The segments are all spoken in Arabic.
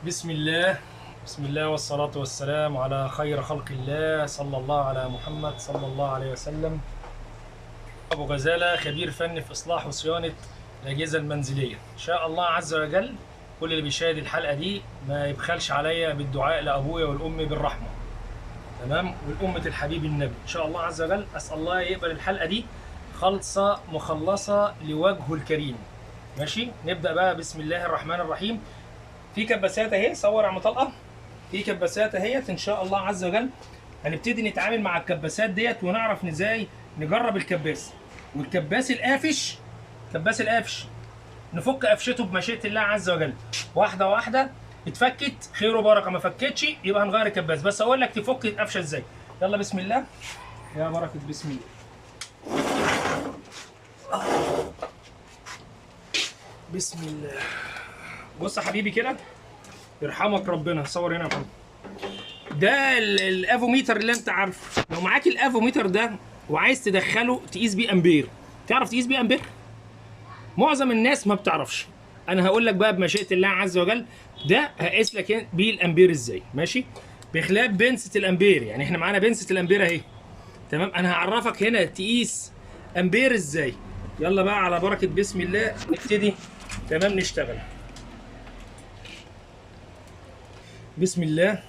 بسم الله. بسم الله والصلاة والسلام على خير خلق الله صلى الله على محمد صلى الله عليه وسلم. أبو غزالة خبير فني في إصلاح وصيانة الأجهزة المنزلية. إن شاء الله عز وجل كل اللي بيشاهد الحلقة دي ما يبخلش عليا بالدعاء لأبويا والأم بالرحمة، تمام، والأمة الحبيب النبي. إن شاء الله عز وجل أسأل الله يقبل الحلقة دي خالصة مخلصة لوجهه الكريم. ماشي، نبدأ بقى. بسم الله الرحمن الرحيم. في كباسات اهي، صور يا عم طلقه. في كباسات اهيت ان شاء الله عز وجل هنبتدي نتعامل مع الكباسات ديت ونعرف ازاي نجرب الكباس. والكباس القافش، كباس القافش نفك قفشته بمشيئه الله عز وجل واحده واحده. اتفكت خير وبركه، ما فكتش يبقى هنغير الكباس. بس اقول لك تفك القفشه ازاي. يلا بسم الله يا بركه، بسم الله. بسم الله. بص يا حبيبي كده، يرحمك ربنا. صور هنا يا محمد. ده الافوميتر اللي انت عارفه. لو معاك الافوميتر ده وعايز تدخله تقيس بيه امبير، تعرف تقيس بيه امبير؟ معظم الناس ما بتعرفش. انا هقول لك بقى بمشيئه الله عز وجل ده هقيس لك بيه الامبير ازاي. ماشي، بخلاف بنسة الامبير. يعني احنا معانا بنسة الامبير اهي، تمام. انا هعرفك هنا تقيس امبير ازاي. يلا بقى على بركه بسم الله نبتدي، تمام، نشتغل. بسم الله.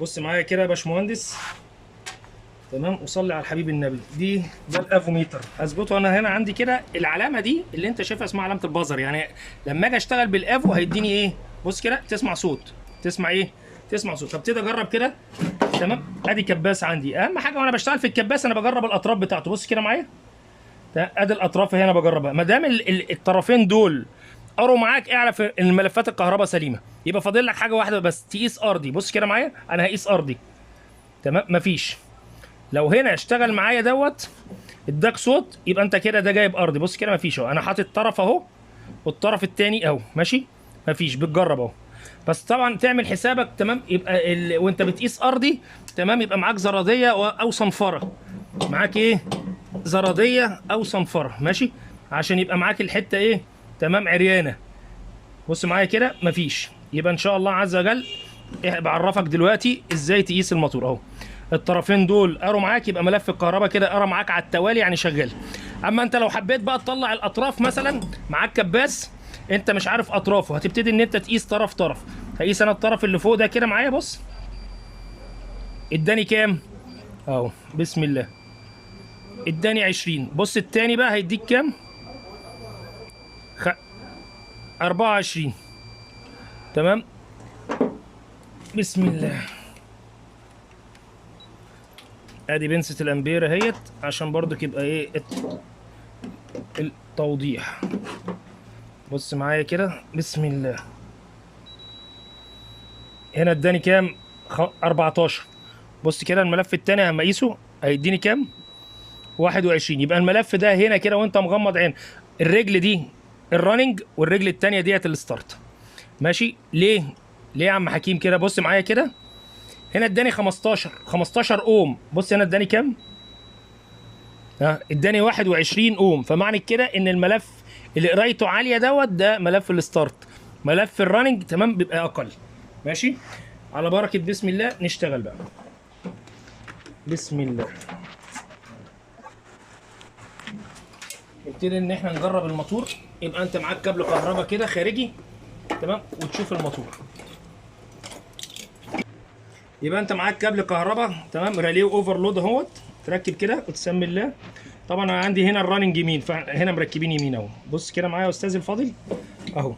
بص معايا كده يا باشمهندس، تمام، وصلي على الحبيب النبي. ده الافوميتر. هظبطه انا هنا عندي كده. العلامه دي اللي انت شايفها اسمها علامه البازر. يعني لما اجي اشتغل بالافو هيديني ايه؟ بص كده، تسمع صوت. تسمع ايه؟ تسمع صوت. فابتدي اجرب كده، تمام. ادي كباس عندي. اهم حاجه وانا بشتغل في الكباس انا بجرب الاطراف بتاعته. بص كده معايا، ادي الاطراف هنا بجربها. ما دام الطرفين دول قروا معاك، اعرف ان الملفات الكهرباء سليمه. يبقى فاضل لك حاجه واحده بس، تقيس ارضي. بص كده معايا، انا هقيس ارضي، تمام. مفيش. لو هنا اشتغل معايا دوت اداك صوت، يبقى انت كده ده جايب ارضي. بص كده مفيش اهو. انا حاطط طرف اهو والطرف التاني اهو، ماشي، مفيش. بتجرب اهو. بس طبعا تعمل حسابك، تمام. يبقى وانت بتقيس ارضي، تمام، يبقى معاك زراديه او صنفره. معاك ايه؟ زراديه او صنفره، ماشي، عشان يبقى معاك الحته ايه، تمام، عريانه. بص معايا كده مفيش. يبقى ان شاء الله عز وجل بعرفك دلوقتي ازاي تقيس الموتور اهو. الطرفين دول قروا معاك، يبقى ملف الكهرباء كده قرا معاك على التوالي، يعني شغال. اما انت لو حبيت بقى تطلع الاطراف، مثلا معاك كباس انت مش عارف اطرافه، هتبتدي ان انت تقيس طرف طرف. هقيس انا الطرف اللي فوق ده كده معايا. بص اداني كام اهو، بسم الله، اداني 20. بص التاني بقى هيديك كام؟ 24، تمام. بسم الله. ادي بنسة الامبير اهيت، عشان برضك يبقى ايه التوضيح. بص معايا كده، بسم الله. هنا اداني كام؟ 14. بص كده الملف التاني هما اقيسه هيديني كام؟ 21. يبقى الملف ده هنا كده وانت مغمض عين، الرجل دي الرننج والرجل التانية ديت الستارت. ماشي. ليه؟ ليه يا عم حكيم كده؟ بص معايا كده، هنا اداني 15 اوم. بص هنا اداني كام؟ اداني 21 اوم. فمعنى كده ان الملف اللي قرايته عاليه دوت ده ملف الستارت. ملف الرننج، تمام، بيبقى اقل. ماشي، على بركه بسم الله نشتغل بقى. بسم الله. نبتدي ان احنا نجرب الموتور. يبقى انت معاك كابل كهرباء كده خارجي، تمام، وتشوف الموتور. يبقى انت معاك كابل كهرباء، تمام، ريلي اوفرلود اهوت، تركب كده وتسمي الله. طبعا انا عندي هنا الرننج يمين، فهنا مركبين يمين اهو. بص كده معايا يا استاذ الفاضل اهو.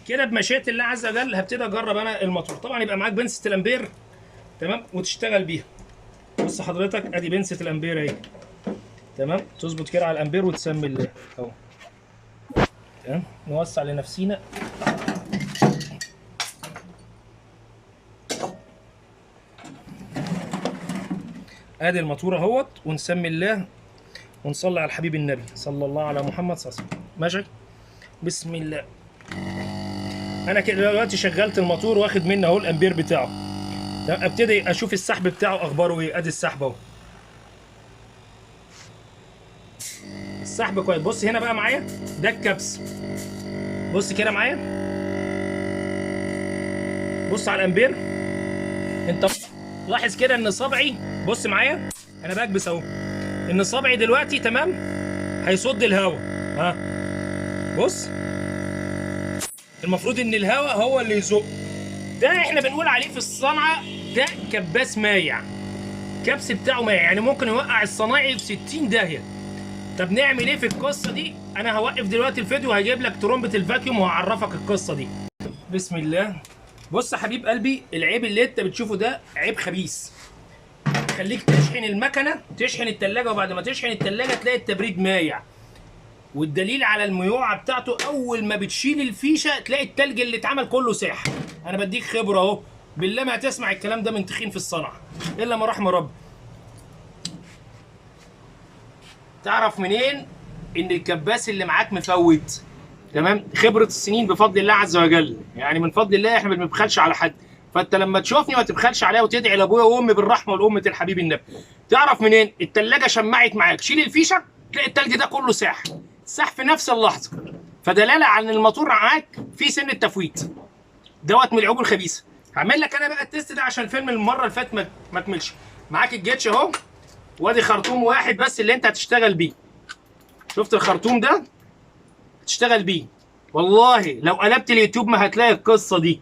كده بمشيئه الله عز وجل هبتدي اجرب انا الموتور. طبعا يبقى معاك بنسة الامبير، تمام، وتشتغل بيها. بص حضرتك ادي بنسة الامبير اهي، تمام. تظبط كده على الامبير وتسمي الله اهو، تمام. نوسع لنفسينا. ادي الموتور اهوت، ونسمي الله ونصلي على الحبيب النبي صلى الله على محمد صلى الله عليه وسلم. ماشي، بسم الله. انا كده دلوقتي شغلت الموتور واخد منه اهو الامبير بتاعه. ابتدي اشوف السحب بتاعه اخباره ايه. ادي السحب اهو، السحب كويس. بص هنا بقى معايا ده الكبس. بص كده معايا، بص على الامبير. انت لاحظ كده ان صبعي، بص معايا انا بكبس اهو، ان صبعي دلوقتي تمام هيصد الهواء. ها بص، المفروض ان الهواء هو اللي يزق. ده احنا بنقول عليه في الصنعه ده كباس مايع. الكبس بتاعه مايع، يعني ممكن يوقع الصنايعي في 60 داهيه. طب نعمل ايه في القصه دي؟ انا هوقف دلوقتي الفيديو وهجيب لك ترومبه الفاكيوم وهعرفك القصه دي. بسم الله. بص يا حبيب قلبي، العيب اللي انت بتشوفه ده عيب خبيث. خليك تشحن المكنه، تشحن التلاجة، وبعد ما تشحن التلاجة تلاقي التبريد مايع. والدليل على الميوعه بتاعته اول ما بتشيل الفيشه تلاقي التلج اللي اتعمل كله ساح. انا بديك خبره اهو، بالله ما هتسمع الكلام ده من تخين في الصنعه الا ما رحم ربي. تعرف منين ان الكباس اللي معاك مفوت؟ تمام، خبره السنين بفضل الله عز وجل، يعني من فضل الله احنا ما بنبخلش على حد. فانت لما تشوفني ما تبخلش عليا وتدعي لابويا وامي بالرحمه والامه الحبيب النبي. تعرف منين؟ التلاجه شمعت معاك، شيل الفيشه تلاقي التلج ده كله ساح، ساح في نفس اللحظه. فدلاله على ان الموتور معاك فيه سن التفويت دوت من العيوب الخبيثه. هعمل لك انا بقى التيست ده عشان فيلم المره اللي فاتت ما كملش. معاك الجيتش اهو، وادي خرطوم واحد بس اللي انت هتشتغل بيه. شفت الخرطوم ده؟ هتشتغل بيه. والله لو قلبت اليوتيوب ما هتلاقي القصه دي،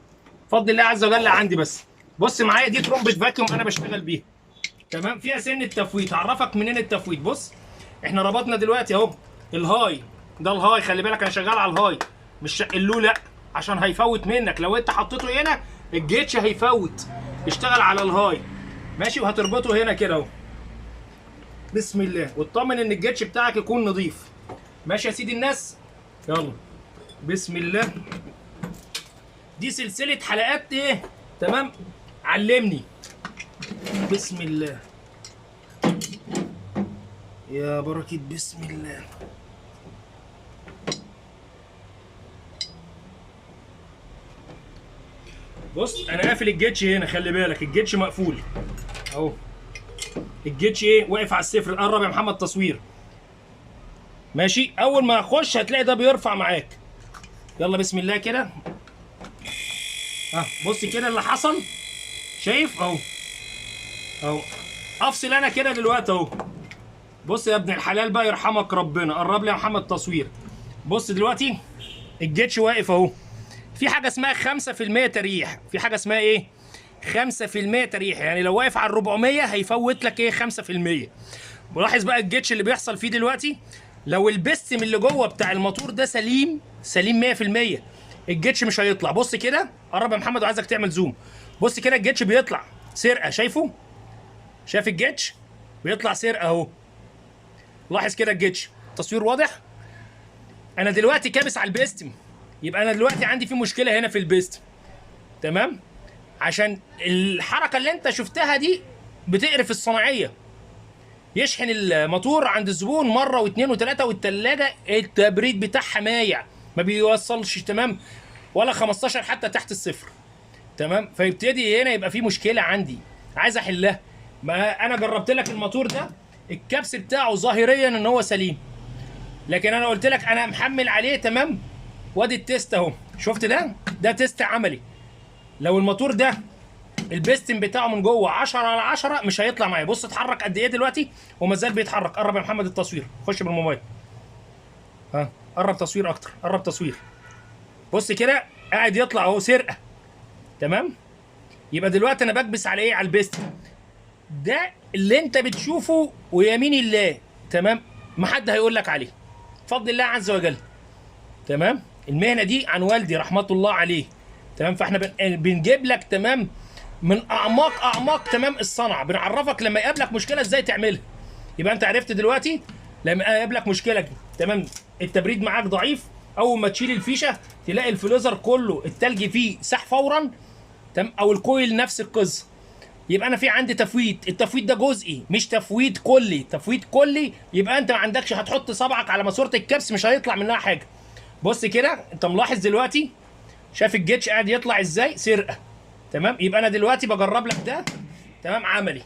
بفضل الله عز وجل عندي. بس بص معايا، دي ترومبه فاكيوم انا بشتغل بيها، تمام، فيها سن التفويت. هعرفك منين التفويت. بص احنا ربطنا دلوقتي اهو الهاي، ده الهاي، خلي بالك انا شغال على الهاي مش شقلوه، لا، عشان هيفوت منك. لو انت حطيته هنا الجيتش هيفوت. اشتغل على الهاي ماشي، وهتربطه هنا كده اهو. بسم الله، واطمن ان الجيتش بتاعك يكون نظيف. ماشي يا سيدي الناس، يلا بسم الله. دي سلسله حلقات ايه؟ تمام، علمني. بسم الله يا بركة، بسم الله. بص انا قافل الجيتش هنا، خلي بالك الجيتش مقفول اهو. الجيتش ايه؟ واقف على الصفر. قرب يا محمد تصوير. ماشي، اول ما اخش هتلاقي ده بيرفع معاك. يلا بسم الله كده. بص كده اللي حصل، شايف اهو اهو. افصل انا كده دلوقتي اهو. بص يا ابن الحلال بقى يرحمك ربنا، قرب لي يا محمد تصوير. بص دلوقتي الجيتش واقف اهو. في حاجه اسمها 5% تريح. في حاجه اسمها ايه؟ 5% تريح. يعني لو واقف على 400 هيفوت لك ايه؟ 5%. ملاحظ بقى الجيتش اللي بيحصل فيه دلوقتي. لو البستم اللي جوه بتاع الموتور ده سليم 100%، الجيتش مش هيطلع. بص كده، قرب يا محمد وعايزك تعمل زوم. بص كده الجيتش بيطلع سرقه، شايفه؟ شايف الجيتش بيطلع سرقه اهو. لاحظ كده الجيتش، تصوير واضح. انا دلوقتي كابس على البستم، يبقى انا دلوقتي عندي في مشكله هنا في البستم، تمام، عشان الحركه اللي انت شفتها دي بتقرف الصناعيه. يشحن الموتور عند الزبون مره واثنين وثلاثه، والثلاجه التبريد بتاعها مايع، ما بيوصلش تمام ولا 15 حتى تحت الصفر، تمام. فيبتدي هنا يبقى في مشكله عندي عايز احلها. ما انا جربت لك الموتور ده، الكبس بتاعه ظاهريا ان هو سليم، لكن انا قلت لك انا محمل عليه تمام. وادي التيست اهو، شفت ده تيست عملي. لو الموتور ده البستم بتاعه من جوه 10/10 مش هيطلع معايا. بص اتحرك قد ايه دلوقتي وما زال بيتحرك. قرب يا محمد التصوير، خش بالموبايل. قرب تصوير اكتر، قرب تصوير. بص كده قاعد يطلع اهو سرقه، تمام. يبقى دلوقتي انا بكبس على ايه؟ على البستم. ده اللي انت بتشوفه ويمين الله، تمام، ما حد هيقول لك عليه بفضل الله عز وجل، تمام. المهنه دي عن والدي رحمه الله عليه، تمام. فاحنا بنجيب لك تمام من اعماق تمام الصنعه، بنعرفك لما يقابلك مشكله ازاي تعملها. يبقى انت عرفت دلوقتي لما يقابلك مشكله تمام، التبريد معاك ضعيف، اول ما تشيل الفيشه تلاقي الفليزر كله التلج فيه ساح فورا، تمام، او الكويل نفس القصه. يبقى انا في عندي تفويت. التفويت ده جزئي مش تفويت كلي. تفويت كلي يبقى انت ما عندكش، هتحط صبعك على ماسوره الكبس مش هيطلع منها حاجه. بص كده انت ملاحظ دلوقتي، شايف الجيتش قاعد يطلع ازاي؟ سرقه، تمام. يبقى انا دلوقتي بجرب لك ده تمام عملي،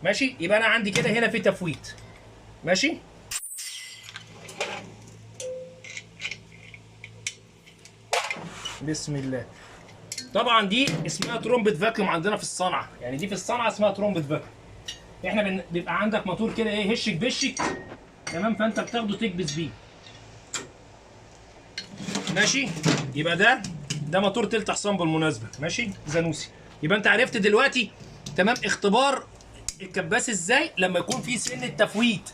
ماشي. يبقى انا عندي كده هنا في تفويت، ماشي. بسم الله. طبعا دي اسمها ترومبت فاكيوم عندنا في الصنعه، يعني دي في الصنعه اسمها ترومبت فاكيوم. احنا بيبقى عندك موتور كده ايه هشك بشك، تمام، فانت بتاخده تكبس بيه. ماشي، يبقى ده موتور تلت حصان بالمناسبه، ماشي، زانوسي. يبقى انت عرفت دلوقتي تمام اختبار الكباس ازاي لما يكون في سن التفويت.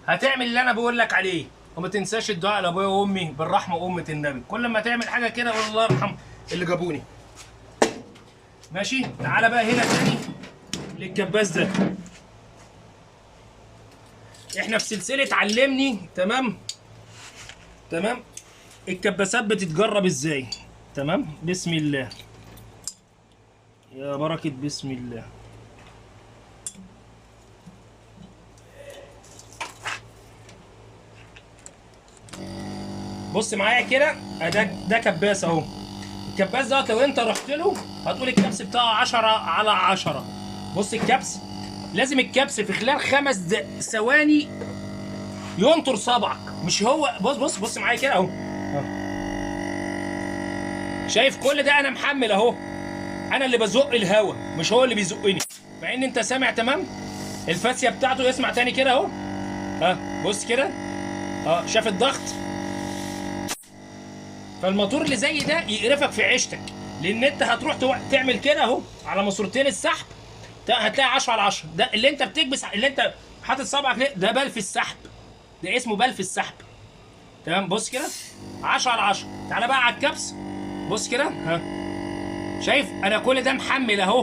هتعمل اللي انا بقول لك عليه، وما تنساش الدعاء لابويا وامي بالرحمه وامه النبي. كل ما تعمل حاجه كده قول الله يرحم اللي جابوني. ماشي، تعالى بقى هنا تاني للكباس ده. احنا في سلسله علمني، تمام الكباسات بتتجرب ازاي. تمام، بسم الله يا بركه، بسم الله. بص معايا كده، ده كباس اهو. الكباس دوت لو انت رحت له هتقول الكبس بتاعه 10/10. بص الكبس لازم الكبس في خلال 5 ثواني ينطر صبعك، مش هو. بص معايا كده اهو. شايف كل ده انا محمل اهو، انا اللي بزق الهوا مش هو اللي بيزقني، مع ان انت سامع تمام الفاسيه بتاعته. اسمع تاني كده اهو، بص كده، شاف الضغط. فالموتور اللي زي ده يقرفك في عيشتك، لان انت هتروح تعمل كده اهو على ماسورتين السحب، هتلاقي 10/10. ده اللي انت بتكبس، اللي انت حاطط صبعك ليه، ده بلف السحب، ده اسمه بلف السحب. تمام، بص كده 10/10. تعالى بقى على الكبس، بص كده، شايف انا كل ده محمل اهو،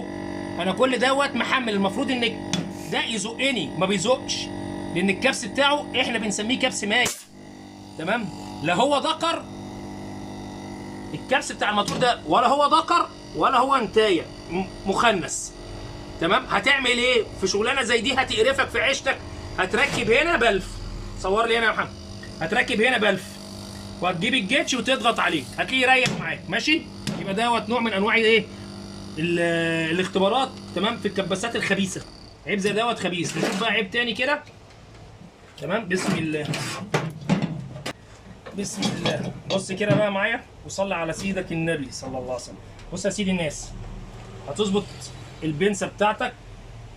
انا كل دوت محمل. المفروض ان ده يزقني، ما بيزقش، لان الكبس بتاعه احنا بنسميه كبس مايع. تمام، لا هو ذكر الكبس بتاع الموتور ده، ولا هو ذكر ولا هو انتايه مخنث. تمام، هتعمل ايه في شغلانه زي دي هتقرفك في عيشتك؟ هتركب هنا بلف، صور لي هنا يا محمد، هتركب هنا بلف وهتجيب الجيتش وتضغط عليه هتلاقيه يريح معاك. ماشي، يبقى دوت نوع من انواع ايه الاختبارات، تمام، في الكباسات الخبيثه. عيب زي دوت خبيث. نشوف بقى عيب تاني كده. تمام، بسم الله بسم الله. بص كده بقى معايا وصلي على سيدك النبي صلى الله عليه وسلم. بص يا سيدي الناس، هتظبط البنسه بتاعتك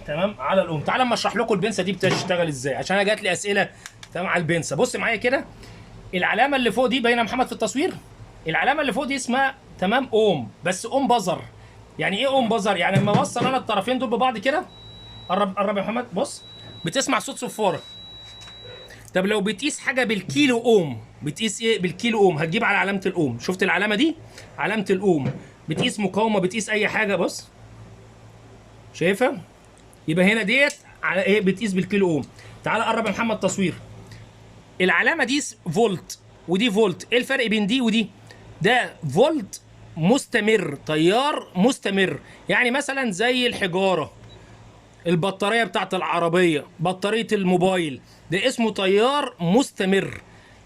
تمام على الام. تعالى اما اشرح لكم البنسه دي بتشتغل ازاي، عشان انا جات لي اسئله تمام على البنسه. بص معايا كده، العلامه اللي فوق دي باينه محمد في التصوير، العلامه اللي فوق دي اسمها تمام اوم، بس اوم بزر. يعني ايه اوم بزر؟ يعني لما اوصل انا الطرفين دول ببعض كده، قرب يا محمد، بص بتسمع صوت صفاره. طب لو بتقيس حاجه بالكيلو اوم، بتقيس ايه بالكيلو اوم؟ هتجيب على علامه الاوم. شفت العلامه دي؟ علامه الاوم. بتقيس مقاومه، بتقيس اي حاجه، بص شايفها؟ يبقى هنا ديت على ايه؟ بتقيس بالكيلو اوم. تعال قرب يا محمد تصوير. العلامه دي فولت ودي فولت. ايه الفرق بين دي ودي؟ ده فولت مستمر، تيار مستمر. يعني مثلا زي الحجاره، البطاريه بتاعت العربيه، بطاريه الموبايل، ده اسمه تيار مستمر.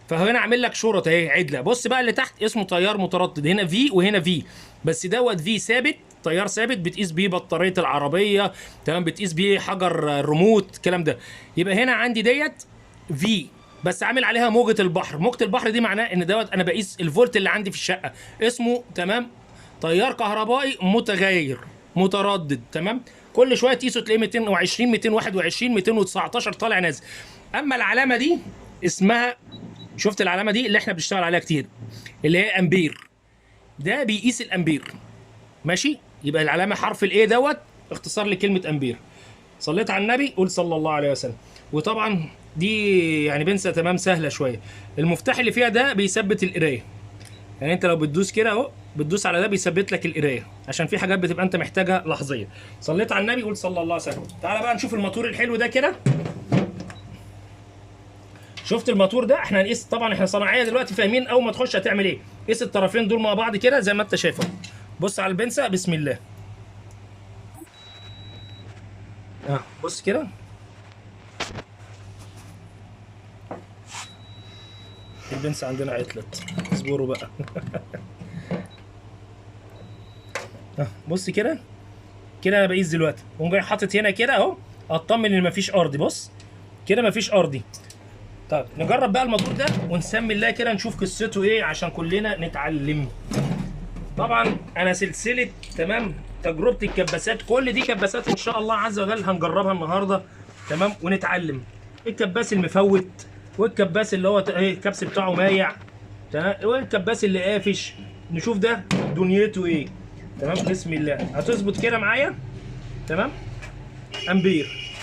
فهنا اعمل لك شرط اهي عدله. بص بقى اللي تحت اسمه تيار متردد، هنا في وهنا في، بس دوت في ثابت، تيار ثابت بتقيس بيه بطاريه العربيه، تمام، بتقيس بيه حجر الريموت الكلام ده. يبقى هنا عندي ديت في، بس عامل عليها موجه البحر. موجه البحر دي معناه ان دوت انا بقيس الفولت اللي عندي في الشقه، اسمه تمام تيار كهربائي متغير متردد. تمام، كل شويه تقيسه تلاقيه 220 221 219 طالع نازل. اما العلامه دي اسمها، شفت العلامه دي اللي احنا بنشتغل عليها كتير، اللي هي امبير، ده بيقيس الامبير. ماشي، يبقى العلامه حرف الايه دوت اختصار لكلمه امبير. صليت على النبي، قول صلى الله عليه وسلم. وطبعا دي يعني بنسى تمام سهله شويه. المفتاح اللي فيها ده بيثبت القرايه، يعني انت لو بتدوس كده اهو، بتدوس على ده بيثبت لك القرايه، عشان في حاجات بتبقى انت محتاجها لحظيه. صليت على النبي، قول صلى الله عليه وسلم. تعالى بقى نشوف الموتور الحلو ده كده. شفت الموتور ده؟ احنا هنقيس طبعا، احنا صناعيه دلوقتي فاهمين اول ما تخش هتعمل ايه. قيس الطرفين دول مع بعض كده زي ما انت شايف. بص على البنسه، بسم الله. بص كده، البنسه عندنا عطلت، اصبروا بقى. بص كده انا بقيس دلوقتي، وقوم جاي حاطط هنا كده اهو، اطمن ان مفيش ارضي. بص كده مفيش ارضي. طب نجرب بقى الموتور ده ونسمي الله كده، نشوف قصته ايه عشان كلنا نتعلم. طبعا انا سلسله تمام تجربه الكباسات، كل دي كباسات ان شاء الله عز وجل هنجربها النهارده تمام ونتعلم. الكباس المفوت، والكباس اللي هو ايه الكبس بتاعه مايع تمام، والكباس اللي قافش، نشوف ده دنيته ايه. تمام بسم الله. هتظبط كده معايا تمام. امبير،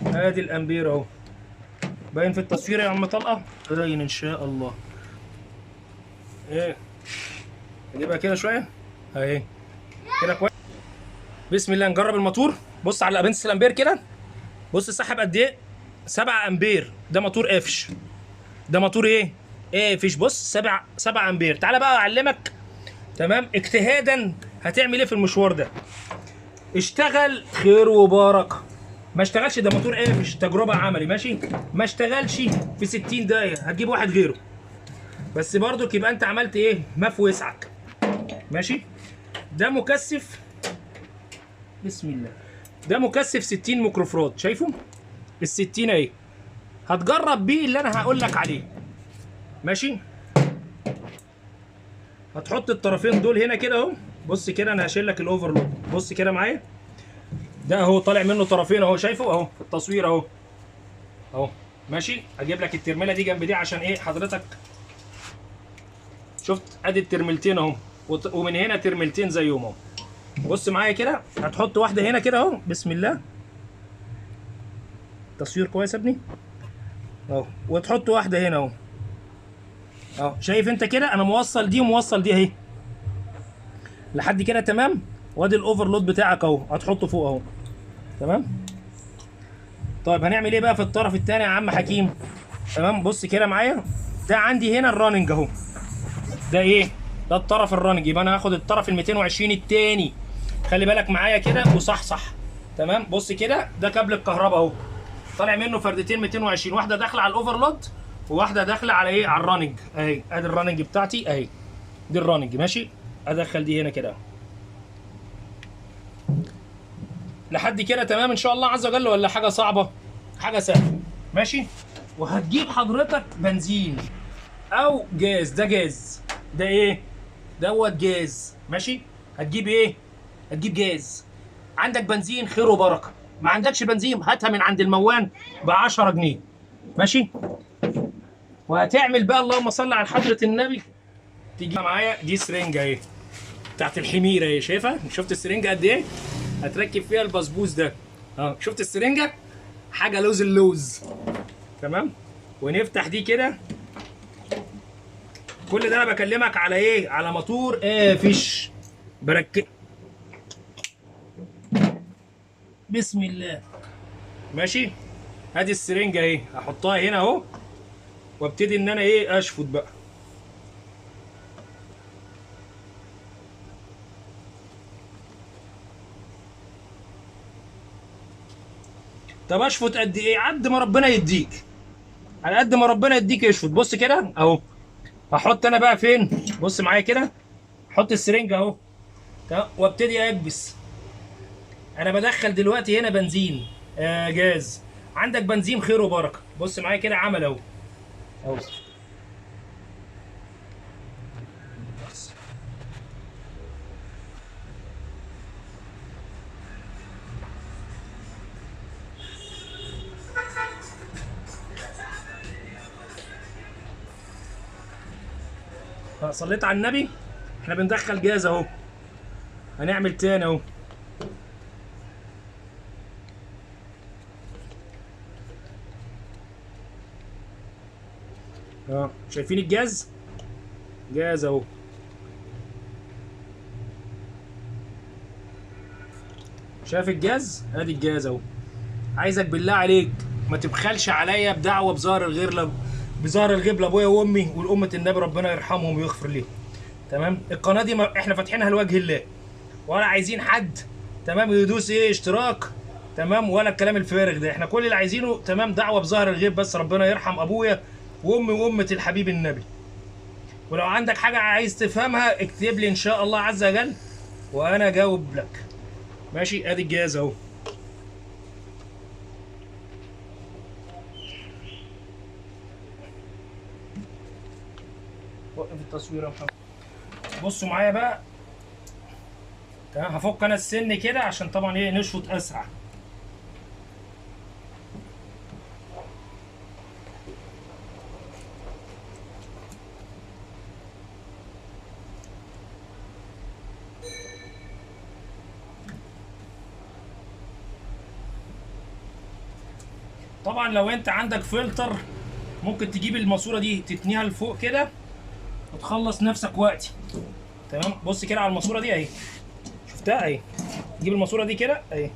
ادي الامبير اهو، باين في التصوير يا عم طلقه؟ باين ان شاء الله. ايه نجيبها كده شويه اهي كده كويس. بسم الله نجرب الموتور. بص على بنس الامبير كده، بص سحب قد ايه؟ 7 امبير. ده موتور قافش، ده موتور ايه؟ قافش. بص 7 امبير. تعالى بقى اعلمك تمام اجتهادا هتعمل ايه في المشوار ده. اشتغل خير وبركه، ما اشتغلش ده موتور قافش تجربه عملي ماشي، ما اشتغلش في 60 دقيقه هتجيب واحد غيره، بس برضك يبقى انت عملت ايه؟ ما في وسعك ماشي. ده مكثف بسم الله، ده مكثف 60 ميكروفراد، شايفه؟ ال 60 اهي. هتجرب بيه اللي انا هقول لك عليه ماشي. هتحط الطرفين دول هنا كده اهو. بص كده انا هشيل لك الاوفرلود، بص كده معايا، ده اهو طالع منه طرفين اهو، شايفه اهو في التصوير اهو اهو ماشي. هجيب لك الترميله دي جنب دي عشان ايه حضرتك شفت، ادي الترميلتين اهو، ومن هنا ترميلتين زيهم اهو. بص معايا كده، هتحط واحده هنا كده اهو بسم الله. تصوير كويس يا ابني اهو، وتحط واحده هنا اهو اهو. شايف انت كده انا موصل دي وموصل دي اهي لحد كده تمام. وادي الاوفرلود بتاعك اهو هتحطه فوق اهو تمام. طيب هنعمل ايه بقى في الطرف الثاني يا عم حكيم؟ تمام بص كده معايا، ده عندي هنا الراننج اهو، ده ايه؟ ده الطرف الراننج. يبقى انا هاخد الطرف ال 220 الثاني، خلي بالك معايا كده وصحصح تمام. بص كده ده كابل الكهرباء اهو، طالع منه فردتين 220، واحده داخله على الاوفرلود وواحده داخله على ايه؟ على الراننج اهي. ادي الراننج بتاعتي اهي، دي الراننج ماشي. ادخل دي هنا كده لحد كده تمام ان شاء الله عز وجل، ولا حاجه صعبه؟ حاجه سهله ماشي. وهتجيب حضرتك بنزين او جاز، ده جاز، ده ايه؟ دوت جاز ماشي. هتجيب ايه؟ هتجيب جاز. عندك بنزين خير وبركه، ما عندكش بنزين هاتها من عند الموان ب 10 جنيه ماشي. وهتعمل بقى اللهم صل على حضره النبي، تيجي معايا دي سرنجه اهي بتاعت الحميره اهي، شايفها؟ شفت السرنجه قد ايه؟ هتركب فيها البسبوس ده اه، شفت السرنجه؟ حاجه لوز اللوز تمام. ونفتح دي كده. كل ده انا بكلمك على ايه؟ على موتور قافش بركب بسم الله ماشي. ادي السرنجه اهي هحطها هنا اهو، وابتدي ان انا ايه؟ اشفط بقى. طب اشفط قد ايه؟ قد ما ربنا يديك، على قد ما ربنا يديك اشفط. بص كده اهو، هحط انا بقى فين؟ بص معايا كده، احط السرنجه اهو تمام، وابتدي اكبس. انا بدخل دلوقتي هنا بنزين جاز. عندك بنزين خير وبركه، بص معايا كده عمل اهو اهو. صليت على النبي. احنا بندخل جاز اهو، هنعمل تاني اهو. شايفين الجاز؟ جاز اهو. شايف الجاز؟ ادي الجاز اهو. عايزك بالله عليك ما تبخلش عليا بدعوه بظهر الغير بظهر الغيب لابويا وامي والامه النبي ربنا يرحمهم ويغفر لهم تمام. القناه دي احنا فاتحينها لوجه الله، ولا عايزين حد تمام يدوس ايه اشتراك تمام، ولا الكلام الفارغ ده. احنا كل اللي عايزينه تمام دعوه بظهر الغيب بس، ربنا يرحم ابويا وامي وامه الحبيب النبي. ولو عندك حاجه عايز تفهمها اكتب لي ان شاء الله عز وجل وانا اجاوب لك ماشي. ادي الجهاز اهو. وقف التصوير يا محمد. بصوا معايا بقى تمام. هفك انا السن كده عشان طبعا ايه نشفط اسرع. طبعا لو انت عندك فلتر ممكن تجيب الماسوره دي تتنيها لفوق كده وتخلص نفسك وقتي. تمام. بص كده على الماسوره دي اهي، شفتها اهي. تجيب الماسوره دي كده اهي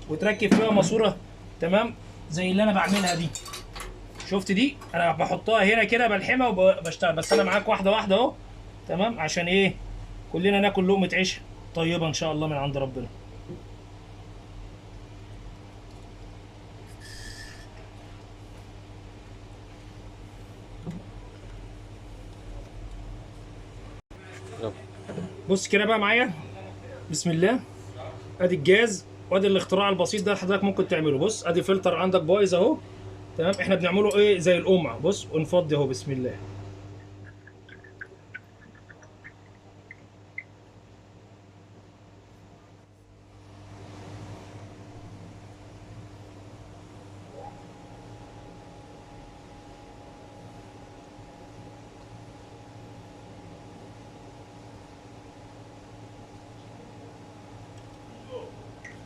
وتركب فيها ماسوره، تمام، زي اللي انا بعملها دي. شفت دي انا بحطها هنا كده بلحمها وبشتغل، بس انا معاك واحده واحده اهو. تمام. عشان ايه؟ كلنا ناكل لقمه عيش طيبه ان شاء الله من عند ربنا. بص كده بقى معايا، بسم الله. ادي الجاز وادي الاختراع البسيط ده حضرتك ممكن تعمله. بص ادي فلتر عندك بايظ اهو، تمام. احنا بنعمله ايه زي القمع. بص ونفضي اهو، بسم الله.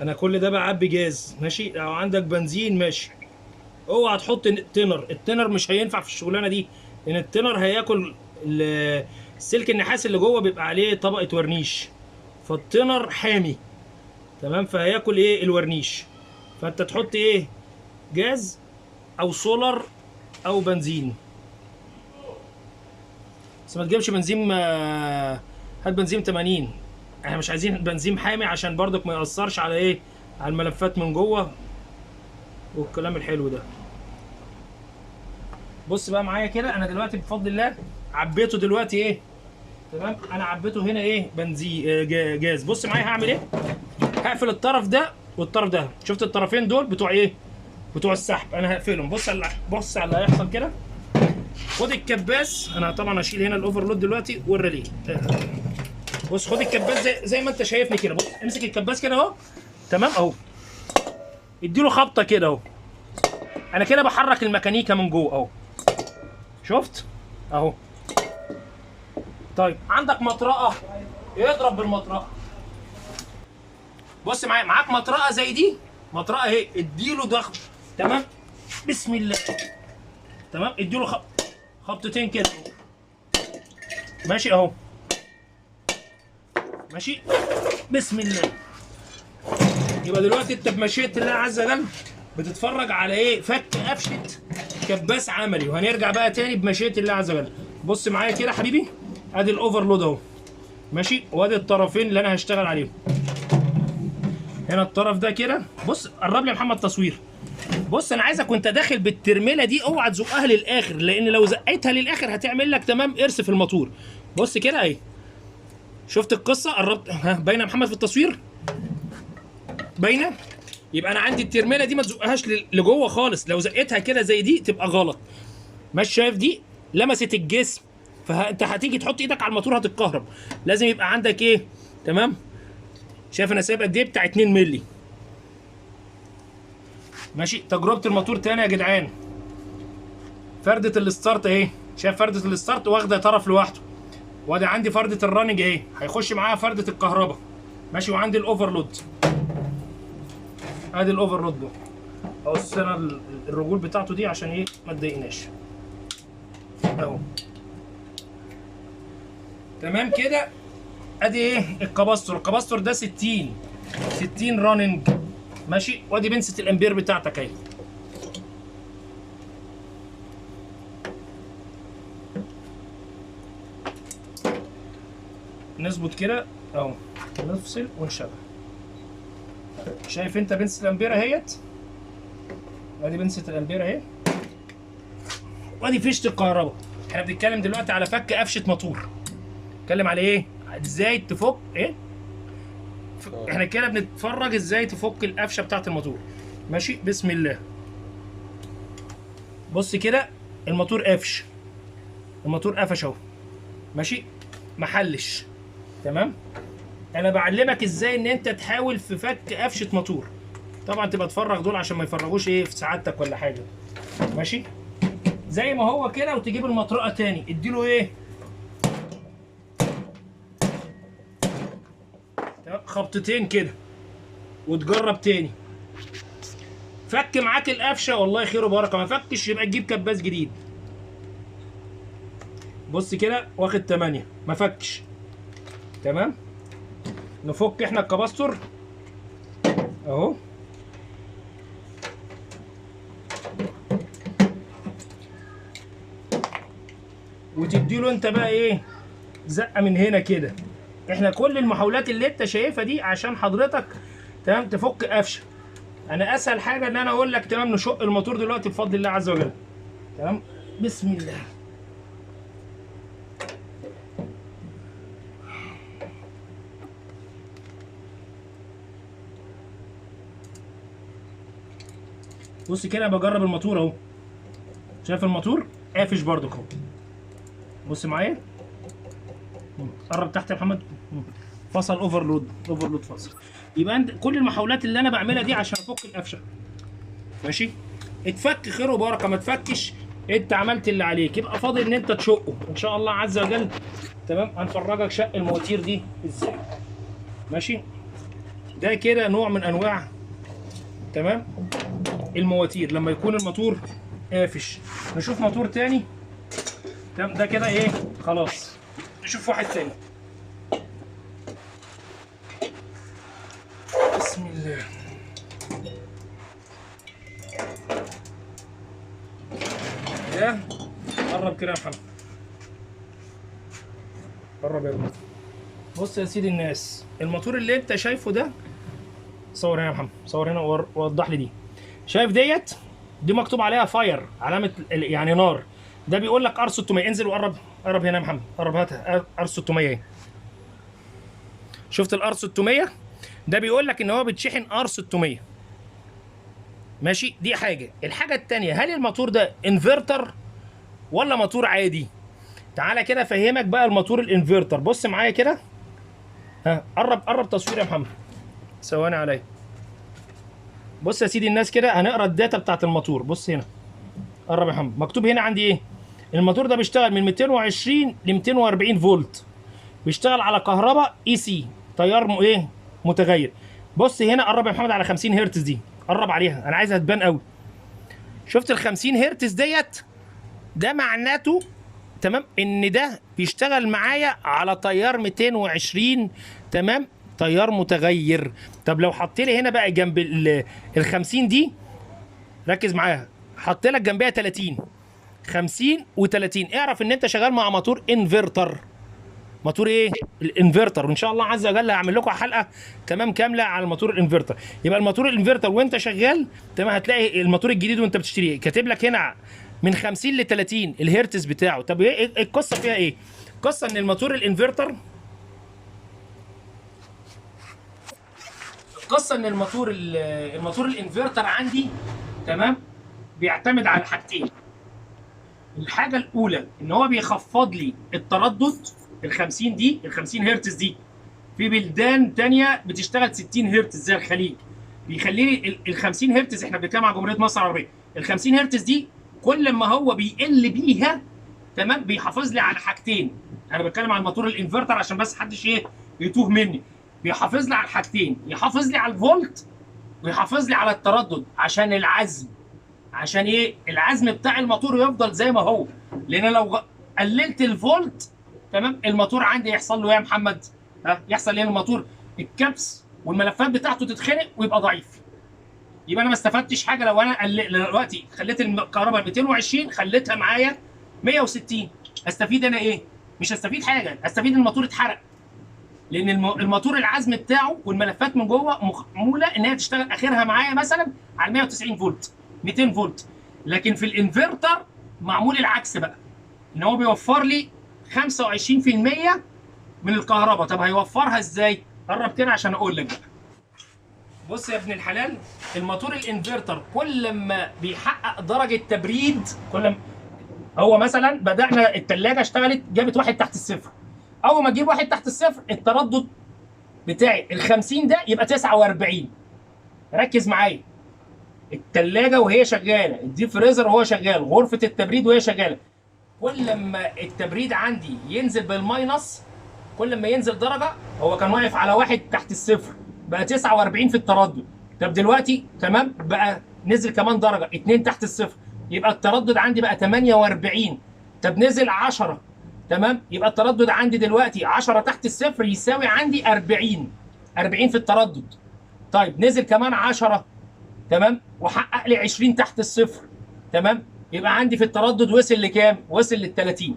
انا كل ده بعبي جاز، ماشي. لو عندك بنزين ماشي. اوعى تحط تنر، التنر مش هينفع في الشغلانه دي، لان التنر هياكل السلك النحاس اللي جوه، بيبقى عليه طبقه ورنيش، فالتنر حامي، تمام، فهياكل ايه الورنيش. فانت تحط ايه؟ جاز او سولار او بنزين. بس ما تجيبش بنزين، هات بنزين 80. احنا مش عايزين بنزين حامي عشان برضك ما يأثرش على ايه، على الملفات من جوه والكلام الحلو ده. بص بقى معايا كده، انا دلوقتي بفضل الله عبيته دلوقتي ايه، تمام. انا عبيته هنا ايه بنزين جاز. بص معايا هعمل ايه. هقفل الطرف ده والطرف ده، شفت الطرفين دول بتوع ايه، بتوع السحب. انا هقفلهم. بص على اللي هيحصل كده. خد الكباس، انا طبعا هشيل هنا الاوفرلود دلوقتي والريلي. بص خد الكباس زي ما انت شايفني كده. بص امسك الكباس كده اهو، تمام اهو. اديله خبطه كده اهو. انا كده بحرك الميكانيكا من جوه اهو، شفت اهو. طيب عندك مطرقه، اضرب بالمطرقه. بص معاك مطرقه زي دي، مطرقه اهي، اديله ضغط، تمام، بسم الله. تمام. اديله خبطتين كده، ماشي اهو، ماشي، بسم الله. يبقى دلوقتي انت بمشيئه الله عز وجل بتتفرج على ايه، فك قفشه كباس عملي. وهنرجع بقى تاني بمشيئه الله عز وجل. بص معايا كده حبيبي، ادي الاوفرلود اهو، ماشي، وادي الطرفين اللي انا هشتغل عليهم. هنا الطرف ده كده. بص قرب لي يا محمد تصوير. بص انا عايزك وانت داخل بالترميله دي اوعى تزقها للاخر، لان لو زقيتها للاخر هتعمل لك تمام ارث في الموتور. بص كده اهي، شفت القصه؟ قربت؟ ها باينه يا محمد في التصوير؟ باينه. يبقى انا عندي الترميله دي ما تزقهاش لجوه خالص، لو زقتها كده زي دي تبقى غلط. ماشي، شايف دي لمست الجسم، فانت هتيجي تحط ايدك على الموتور هتتكهرب. لازم يبقى عندك ايه، تمام. شايف انا سايب قد ايه؟ بتاع 2 مللي. ماشي. تجربه الموتور تاني يا جدعان. فرده الستارت اهي، شايف فرده الستارت واخده طرف لوحده، وادي عندي فرده الراننج اهي، هيخش معاها فرده الكهرباء، ماشي. وعندي الاوفرلود، ادي الاوفرلود ده اهو. السنه الرجول بتاعته دي عشان ايه ما تضايقناش اهو، تمام كده. ادي ايه الكباستور ده 60 راننج، ماشي. وادي بنسة الامبير بتاعتك اهي. نظبط كده اهو، نفصل ونشغل. شايف انت بنسة الامبير اهيت، ادي بنسة الامبير اهي، وادي فيشة الكهرباء. احنا بنتكلم دلوقتي على فك قفشة موتور. نتكلم على ايه؟ ازاي تفك ايه؟ احنا كده بنتفرج ازاي تفك القفشه بتاعت الموتور، ماشي. بسم الله. بص كده الموتور قفش، الموتور قفش اهو، ماشي، محلش، تمام. انا بعلمك ازاي ان انت تحاول في فك قفشه موتور. طبعا تبقى تفرغ دول عشان ما يفرغوش ايه في سعادتك ولا حاجه. ماشي زي ما هو كده، وتجيب المطرقه تاني اديله ايه خبطتين كده وتجرب تاني. فك معاك القفشه والله خير وبركه، ما فكش يبقى تجيب كباس جديد. بص كده واخد 8 ما فكش. تمام نفك احنا الكباستور اهو. وتديله انت بقى ايه زقه من هنا كده. احنا كل المحاولات اللي انت شايفها دي عشان حضرتك تمام تفك قفشه. انا اسهل حاجه ان انا اقول لك تمام نشق الموتور دلوقتي بفضل الله عز وجل. تمام بسم الله. بص كده بجرب الموتور اهو. شايف الموتور قافش برضك اهو. بص معايا قرب تحت يا محمد. فصل اوفرلود فصل. يبقى انت كل المحاولات اللي انا بعملها دي عشان افك القفشه. ماشي اتفك خير وبركه، ما تفكش انت عملت اللي عليك. يبقى فاضل ان انت تشقه ان شاء الله عز وجل. تمام هنفرجك شق المواتير دي ازاي. ماشي ده كده نوع من انواع تمام المواتير لما يكون الموتور قافش. نشوف موتور تاني. تمام ده كده ايه خلاص. نشوف واحد تاني. بسم الله. ده قرب كده يا محمد. قرب يا ابني. بص يا سيدي الناس، الموتور اللي انت شايفه ده صور هنا يا محمد، صور هنا ووضح لي دي. شايف ديت دي مكتوب عليها فاير، علامه يعني نار. ده بيقول لك ار 600. انزل وقرب هنا يا محمد، قرب هاتها ار 600 اهي. شفت الار 600 ده بيقول لك ان هو بتشحن ار 600. ماشي دي حاجه. الحاجه الثانيه، هل الموتور ده انفرتر ولا موتور عادي؟ تعالى كده افهمك بقى الموتور الانفرتر. بص معايا كده ها، قرب تصوير يا محمد، ثواني عليا. بص يا سيدي الناس كده هنقرا الداتا بتاعت الموتور. بص هنا قرب يا محمد، مكتوب هنا عندي ايه؟ الموتور ده بيشتغل من 220 ل 240 فولت، بيشتغل على كهرباء اي سي، تيار ايه متغير. بص هنا قرب يا محمد على 50 هرتز دي، قرب عليها انا عايزها تبان قوي. شفت ال 50 هرتز ديت؟ ده معناته تمام ان ده بيشتغل معايا على تيار 220 تمام، تيار متغير. طب لو حط لي هنا بقى جنب ال 50 دي، ركز معاها، حط لك جنبها 30 50 و30، اعرف ان انت شغال مع موتور انفرتر. موتور ايه؟ الانفرتر. وان شاء الله عز وجل هعمل لكم حلقه تمام كامله على الموتور الانفرتر. يبقى الموتور الانفرتر وانت شغال تمام هتلاقي الموتور الجديد وانت بتشتريه كاتب لك هنا من 50 ل 30 الهرتز بتاعه. طب ايه القصه فيها ايه؟ القصه ان الموتور الانفرتر، القصه ان الموتور الانفرتر عندي تمام بيعتمد على حاجتين. الحاجه الاولى ان هو بيخفض لي التردد ال 50 دي، ال 50 هرتز دي في بلدان تانية بتشتغل 60 هرتز زي الخليج، بيخلي لي ال 50 هرتز. احنا بنتكلم عن جمهوريه مصر العربيه. ال 50 هرتز دي كل ما هو بيقل بيها تمام بيحافظ لي على حاجتين. انا بتكلم عن الموتور الانفرتر عشان بس محدش ايه يتوه مني. بيحافظ لي على الحاجتين، يحافظ لي على الفولت ويحافظ لي على التردد عشان العزم. عشان ايه؟ العزم بتاع الموتور يفضل زي ما هو. لان لو قللت الفولت تمام الموتور عندي يحصل له ايه يا محمد؟ يحصل ايه الموتور؟ الكبس والملفات بتاعته تتخنق ويبقى ضعيف. يبقى انا ما استفدتش حاجه لو انا دلوقتي خليت الكهرباء 220 خليتها معايا 160. استفيد انا ايه؟ مش هستفيد حاجه، استفيد الموتور اتحرق. لان الموتور العزم بتاعه والملفات من جوه معموله ان هي تشتغل اخرها معايا مثلا على 190 فولت 200 فولت. لكن في الانفرتر معمول العكس بقى، ان هو بيوفر لي 25% من الكهرباء. طب هيوفرها ازاي؟ قرب كده عشان اقول لك بقى. بص يا ابن الحلال، الموتور الانفرتر كل ما بيحقق درجه تبريد، كل ما هو مثلا بدانا الثلاجه اشتغلت جابت واحد تحت الصفر. اول ما تجيب واحد تحت الصفر التردد بتاعي ال 50 ده يبقى 49. ركز معايا، التلاجة وهي شغاله، الديب فريزر وهو شغال، غرفه التبريد وهي شغاله، كل ما التبريد عندي ينزل بالماينس، كل ما ينزل درجه، هو كان واقف على 1 تحت الصفر بقى 49 في التردد. طب دلوقتي تمام بقى نزل كمان درجه 2 تحت الصفر، يبقى التردد عندي بقى 48. طب نزل 10 تمام، يبقى التردد عندي دلوقتي 10 تحت الصفر يساوي عندي 40. 40 في التردد. طيب نزل كمان 10 تمام وحقق لي 20 تحت الصفر تمام، يبقى عندي في التردد وصل لكام؟ وصل لل 30.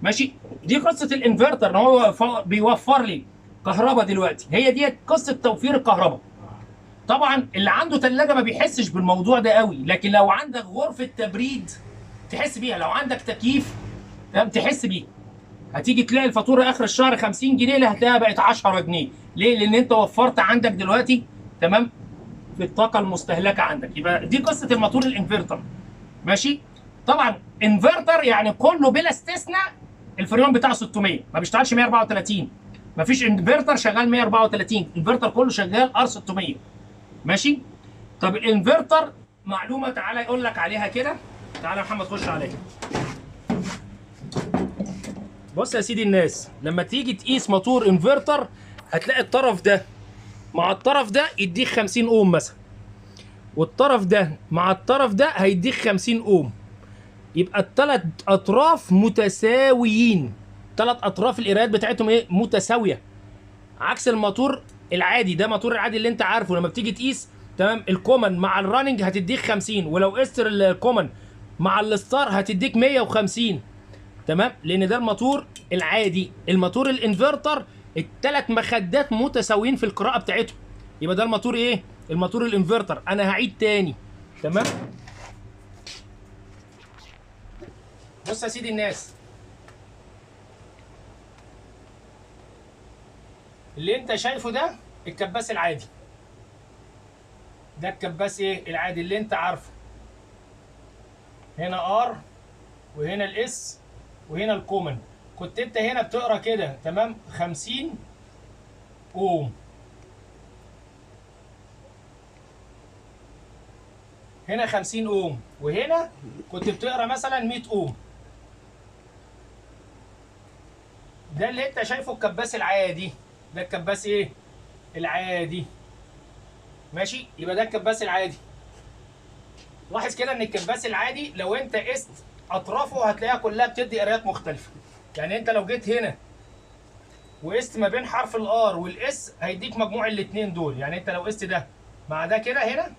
ماشي؟ دي قصه الانفرتر ان هو بيوفر لي كهرباء دلوقتي، هي دي قصه توفير الكهرباء. طبعا اللي عنده ثلاجه ما بيحسش بالموضوع ده قوي، لكن لو عندك غرفه تبريد تحس بيها، لو عندك تكييف تمام تحس بيه. هتيجي تلاقي الفاتوره اخر الشهر 50 جنيه، اللي هتلاقيها بقت 10 جنيه. ليه؟ لان انت وفرت عندك دلوقتي تمام في الطاقه المستهلكه عندك. يبقى دي قصه الموتور الانفرتر. ماشي؟ طبعا انفرتر يعني كله بلا استثناء الفريون بتاعه 600 ما بيشتغلش 134. ما فيش انفرتر شغال 134، الانفرتر كله شغال ار 600. ماشي؟ طب الانفرتر معلومه تعالى يقول لك عليها كده. تعالى يا محمد خش عليا. بص يا سيدي الناس، لما تيجي تقيس موتور انفرتر هتلاقي الطرف ده مع الطرف ده يديك 50 اوم مثلا، والطرف ده مع الطرف ده هيديك 50 اوم. يبقى الثلاث اطراف متساويين، ثلاث اطراف القراءات بتاعتهم ايه؟ متساويه. عكس الموتور العادي ده، الموتور العادي اللي انت عارفه لما بتيجي تقيس تمام الكومن مع الراننج هتديك 50، ولو قست الكومن مع الستار هتديك 150 تمام، لان ده الموتور العادي. الموتور الانفرتر الثلاث مخدات متساويين في القراءه بتاعتهم، يبقى ده الموتور ايه؟ الموتور الانفرتر. انا هعيد تاني تمام. بص يا سيدي الناس، اللي انت شايفه ده الكباس العادي، ده الكباس ايه؟ العادي اللي انت عارفه. هنا ار وهنا الاس وهنا الكومن. كنت انت هنا بتقرا كده تمام 50 اوم، هنا 50 اوم، وهنا كنت بتقرا مثلا 100 اوم. ده اللي انت شايفه الكباس العادي، ده الكباس ايه؟ العادي. ماشي؟ يبقى ده الكباس العادي. لاحظ كده ان الكباس العادي لو انت قست اطرافه هتلاقيها كلها بتدي قرايات مختلفه. يعني انت لو جيت هنا وقست ما بين حرف الار والاس هيديك مجموع الاثنين دول. يعني انت لو قست ده مع ده كده هنا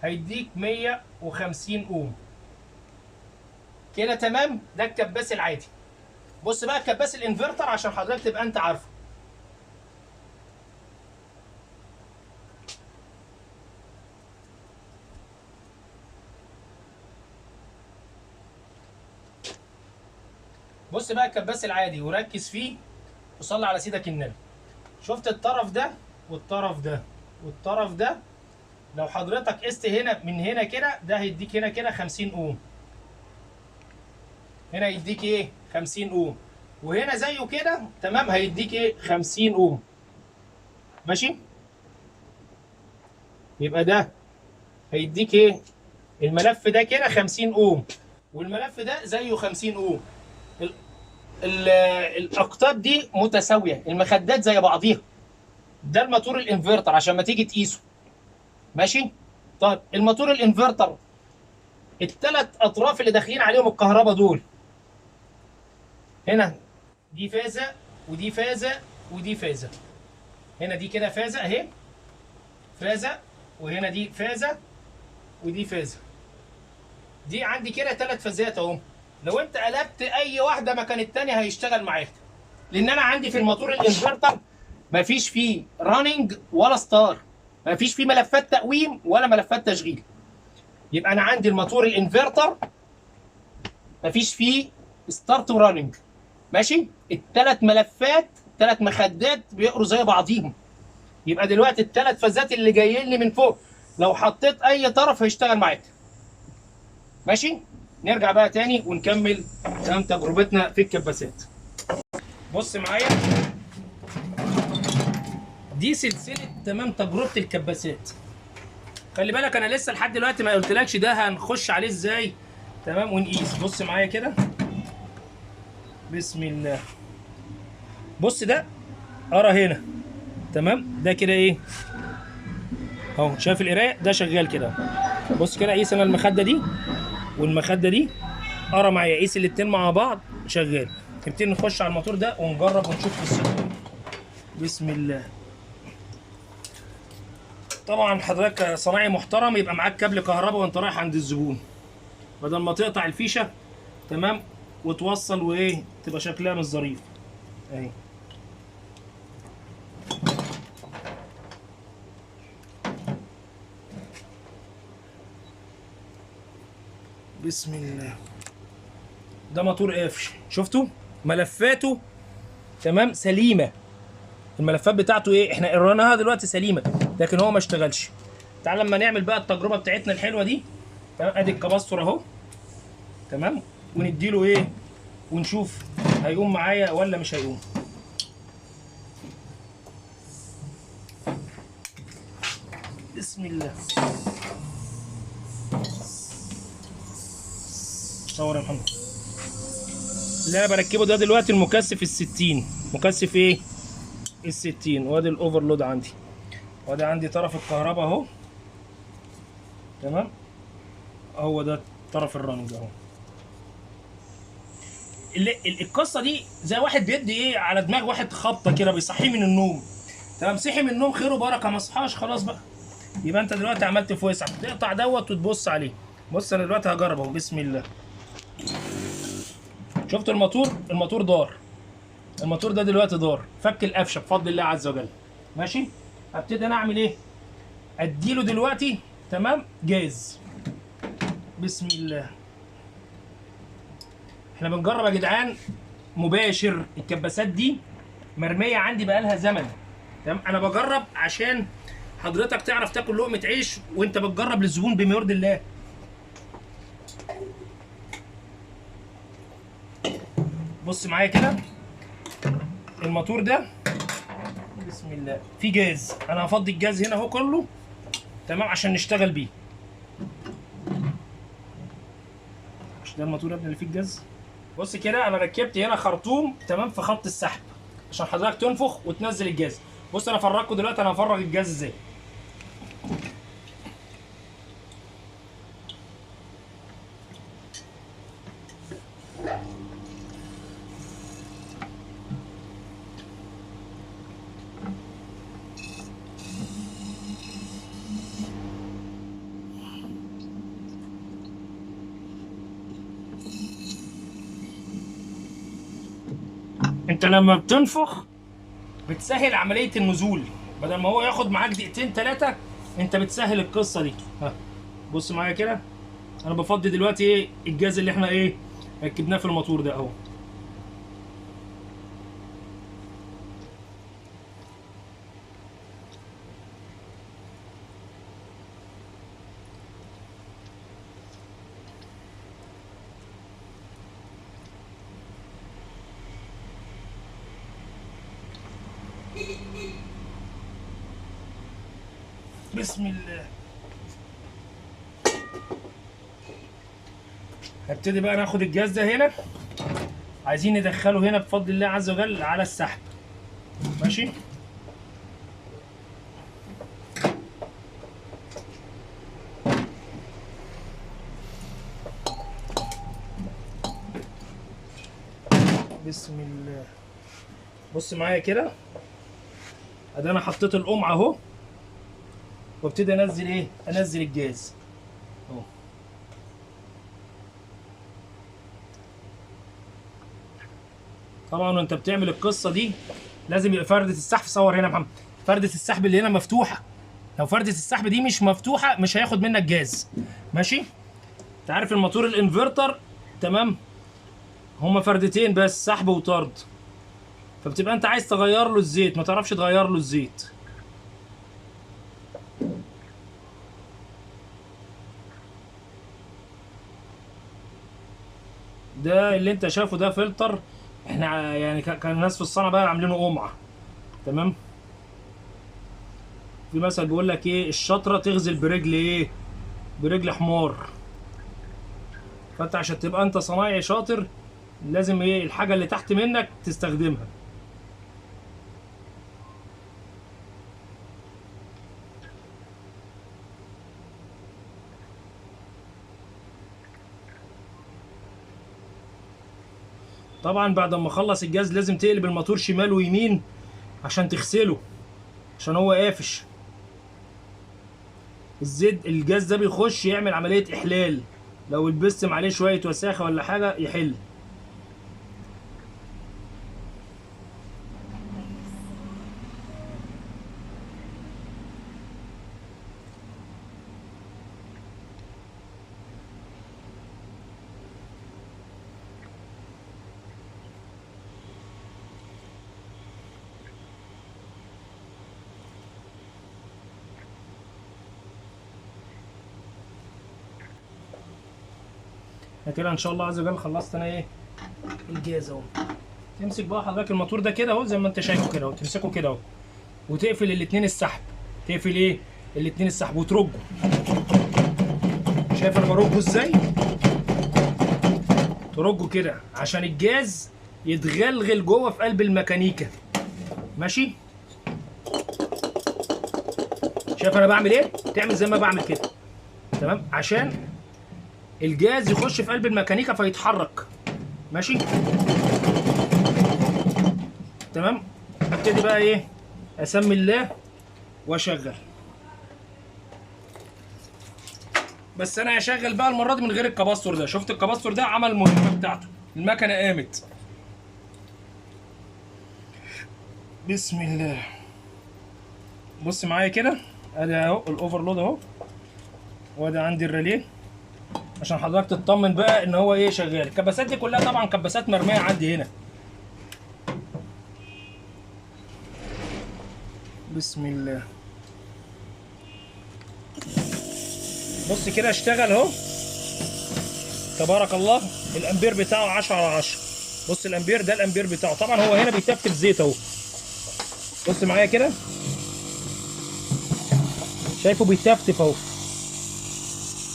هيديك 150 اوم كده تمام. ده الكباس العادي. بص بقى الكباس الانفرتر عشان حضرتك تبقى انت عارفه. بص بقى الكباس العادي وركز فيه وصلي على سيدك النبي. شفت الطرف ده والطرف ده والطرف ده؟ لو حضرتك قست هنا من هنا كده ده هيديك هنا كده 50 اوم، هنا يديك ايه؟ 50 اوم، وهنا زيه كده تمام هيديك ايه؟ 50 اوم. ماشي؟ يبقى ده هيديك ايه؟ الملف ده كده 50 اوم، والملف ده زيه 50 اوم. الاقطاب دي متساويه، المخدات زي بعضيها. ده الموتور الانفرتر عشان ما تيجي تقيسه. ماشي؟ طيب الموتور الانفرتر الثلاث اطراف اللي داخلين عليهم الكهرباء دول، هنا دي فازه ودي فازه ودي فازه. هنا دي كده فازه اهي، فازه، وهنا دي فازه ودي فازه. دي عندي كده 3 فازات اهو. لو انت قلبت اي واحده مكان الثانيه هيشتغل معاك، لان انا عندي في الموتور الانفرتر مفيش فيه راننج ولا ستار، مفيش فيه ملفات تقويم ولا ملفات تشغيل. يبقى انا عندي الموتور الانفرتر مفيش فيه ستارت وراننج. ماشي؟ الثلاث ملفات 3 مخدات بيقروا زي بعضيهم. يبقى دلوقتي ال3 فازات اللي جايين لي من فوق لو حطيت اي طرف هيشتغل معاك. ماشي؟ نرجع بقى تاني ونكمل تمام تجربتنا في الكباسات. بص معايا، دي سلسله تمام تجربه الكباسات. خلي بالك انا لسه لحد دلوقتي ما قلتلكش ده هنخش عليه ازاي تمام ونقيس. بص معايا كده، بسم الله. بص ده قرا هنا تمام، ده كده ايه اهو، شايف القرايه ده شغال كده. بص كده قيس انا المخده دي والمخده دي، قرا معايا، قيس الاتنين مع بعض شغال. نبتدي نخش على الموتور ده ونجرب ونشوف قصته. بسم الله. طبعا حضرتك صناعي محترم يبقى معاك كابل كهرباء وانت رايح عند الزبون، بدل ما تقطع الفيشه تمام وتوصل وايه تبقى شكلها مش ظريف اهي. بسم الله. ده موتور قافش، شفتوا ملفاته تمام سليمه، الملفات بتاعته ايه احنا قريناها دلوقتي سليمه، لكن هو ما اشتغلش. تعال لما نعمل بقى التجربه بتاعتنا الحلوه دي تمام. ادي الكباستور اهو تمام، ونديله ايه ونشوف هيقوم معايا ولا مش هيقوم. بسم الله. صور يا محمد. اللي انا بركبه ده دلوقتي المكثف ال60، مكثف ايه ال60، وادي الاوفرلود عندي، وادي عندي طرف الكهرباء اهو تمام، هو ده طرف الرنج اهو. القصه دي زي واحد بيدي ايه على دماغ واحد خبطه كده بيصحيه من النوم تمام. صحي من النوم خير وبركه، ما صحاش خلاص بقى، يبقى انت دلوقتي عملت في وسع، تقطع دوت وتبص عليه. بص انا دلوقتي هجرب اهو. بسم الله. شفت الموتور دار، الموتور ده دلوقتي دار، فك القفشه بفضل الله عز وجل. ماشي، هبتدي انا اعمل ايه، اديله دلوقتي تمام جاز. بسم الله. احنا بنجرب يا جدعان مباشر، الكباسات دي مرميه عندي بقالها زمن تمام. انا بجرب عشان حضرتك تعرف تاكل لقمه عيش وانت بتجرب للزبون بما يرضي الله. بص معايا كده، الموتور ده بسم الله في جاز، انا هفضي الجاز هنا اهو كله تمام عشان نشتغل بيه. مش ده الموتور يا ابني اللي فيه الجاز؟ بص كده انا ركبت هنا خرطوم تمام في خط السحب عشان حضرتك تنفخ وتنزل الجاز. بص انا هفرجكم دلوقتي انا هفرغ الجاز ازاي. انت لما بتنفخ بتسهل عمليه النزول، بدل ما هو ياخد معاك دقيقتين ثلاثه انت بتسهل القصه دي. ها بص معايا كده، انا بفضي دلوقتي ايه الجاز اللي احنا ايه ركبناه في الموتور ده اهو. بسم الله. هبتدي بقى ناخد الجاز ده هنا، عايزين ندخله هنا بفضل الله عز وجل على السحب. ماشي، بسم الله. بص معايا كده، ادي انا حطيت القمع اهو، وابتدي انزل ايه، انزل الجاز اهو. طبعا وانت بتعمل القصه دي لازم يبقى فرده السحب، صور هنا يا محمد، فرده السحب اللي هنا مفتوحه، لو فرده السحب دي مش مفتوحه مش هياخد منك جاز. ماشي، انت عارف الموتور الانفرتر تمام هما فردتين بس، سحب وطرد، فبتبقى انت عايز تغير له الزيت ما تعرفش تغير له الزيت. ده اللي انت شايفه ده فلتر، احنا يعني كان الناس في الصنعه بقى عاملينه قمعه تمام. في مثل بيقول لك ايه، الشطره تغزل برجل ايه، برجل حمار. فانت عشان تبقى انت صنايعي شاطر لازم ايه الحاجه اللي تحت منك تستخدمها. طبعا بعد ما اخلص الجاز لازم تقلب الموتور شمال ويمين عشان تغسله، عشان هو قافش. الزيت الجاز ده بيخش يعمل عمليه احلال، لو البستم عليه شويه وساخه ولا حاجه يحل. كده ان شاء الله عز وجل خلصت انا ايه الجاز اهو. تمسك بقى حضرتك الموتور ده كده اهو زي ما انت شايفه كده اهو، تمسكه كده اهو وتقفل الاتنين السحب. تقفل ايه الاتنين السحب وترجه. شايف انا برجه ازاي؟ ترجه كده عشان الجاز يتغلغل جوه في قلب الميكانيكا. ماشي؟ شايف انا بعمل ايه؟ تعمل زي ما بعمل كده. تمام؟ عشان الجاز يخش في قلب الميكانيكا فيتحرك. ماشي؟ تمام؟ ابتدي بقى ايه؟ اسمي الله واشغل. بس انا هشغل بقى المره دي من غير الكباستور ده. شفت الكباستور ده عمل المهمه بتاعته، المكنه قامت. بسم الله. بص معايا كده، ادي اهو الاوفرلود اهو، وادي عندي الريليه عشان حضرتك تطمن بقى ان هو ايه شغال. الكباسات دي كلها طبعا كباسات مرميه عندي هنا. بسم الله. بص كده اشتغل اهو تبارك الله. الامبير بتاعه 10 على 10. بص الامبير ده الامبير بتاعه. طبعا هو هنا بيتفتف زيت اهو. بص معايا كده، شايفه بيتفتف اهو.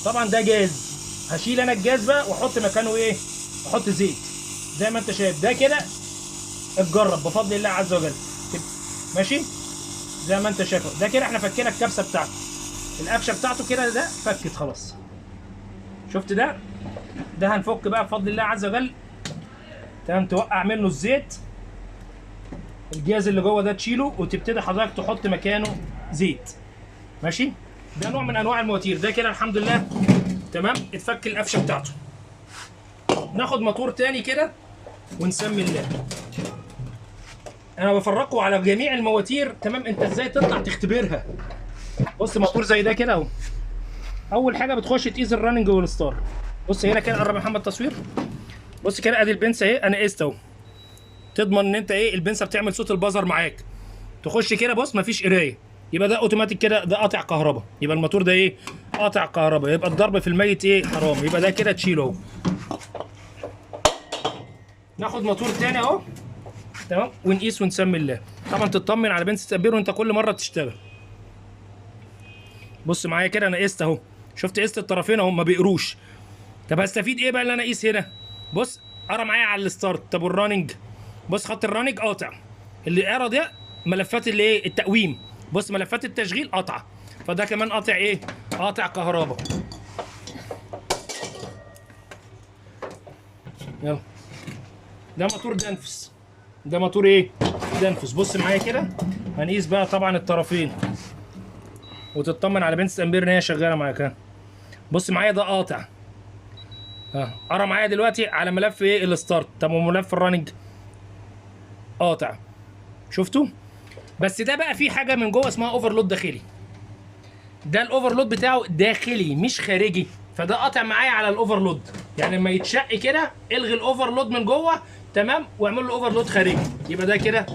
طبعا ده جاز. هشيل انا الجاز بقى واحط مكانه ايه، احط زيت زي ما انت شايف ده كده. اتجرب بفضل الله عز وجل كده. ماشي زي ما انت شايف ده كده. احنا فكينا الكبسه بتاعته، القفشه بتاعته كده ده فكت خلاص. شفت ده هنفك بقى بفضل الله عز وجل. تمام؟ توقع منه الزيت، الجاز اللي جوه ده تشيله وتبتدي حضرتك تحط مكانه زيت. ماشي؟ ده نوع من انواع المواتير. ده كده الحمد لله تمام اتفك القفشه بتاعته. ناخد موتور تاني كده ونسمي الله. انا بفرقه على جميع المواتير. تمام؟ انت ازاي تطلع تختبرها. بص موتور زي ده كده اهو. اول حاجه بتخش تقيس الرننج والستار. بص هنا كده، قرب يا محمد تصوير. بص كده ادي البنسه اهي، انا قست اهو. تضمن ان انت ايه البنسه بتعمل صوت البزر معاك. تخش كده بص مفيش قرايه، يبقى ده اوتوماتيك كده، ده قاطع كهرباء. يبقى الموتور ده ايه قاطع كهرباء، يبقى الضرب في الميت ايه حرام. يبقى ده كده تشيله اهو. ناخد موتور تاني اهو. تمام؟ ونقيس ونسمي الله. طبعا تطمن على بنسه امبير وانت كل مره بتشتغل. بص معايا كده، انا قست اهو. شفت قست الطرفين اهو ما بيقروش. طب هستفيد ايه بقى اللي انا اقيس هنا؟ بص قرا معايا على الستارت. طب والراننج؟ بص خط الراننج قاطع. اللي قرا ده ملفات اللي ايه التقويم. بص ملفات التشغيل قاطعه، فده كمان قاطع ايه قاطع كهرباء. يلا ده موتور دنفس. ده موتور ايه دنفس. بص معايا كده، هنقيس بقى طبعا الطرفين وتطمن على بنسة امبير ان هي شغاله معاك. ها بص معايا ده قاطع. قرا معايا دلوقتي على ملف ايه الستارت. طب وملف الراننج قاطع. شفتوا؟ بس ده بقى فيه حاجه من جوه اسمها اوفرلود داخلي. ده الاوفرلود بتاعه داخلي مش خارجي، فده قاطع معايا على الاوفرلود. يعني لما يتشق كده الغي الاوفرلود من جوه. تمام؟ واعمل له اوفرلود خارجي. يبقى ده كده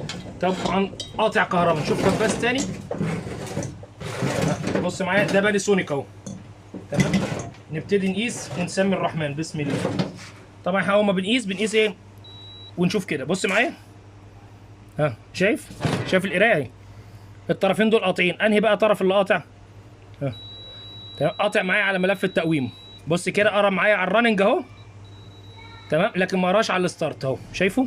طبعا قاطع كهرباء. نشوف كباس تاني. بص معايا ده بانيسونيك اهو. تمام؟ نبتدي نقيس ونسمي الرحمن. بسم الله. طبعا احنا اول ما بنقيس ايه ونشوف كده. بص معايا، شايف القرايه اهي. الطرفين دول قاطعين، انهي بقى طرف اللي قاطع؟ تمام، قاطع معايا على ملف التقويم. بص كده قرا معايا على الرننج اهو، تمام، لكن ما قراش على الستارت اهو، شايفه؟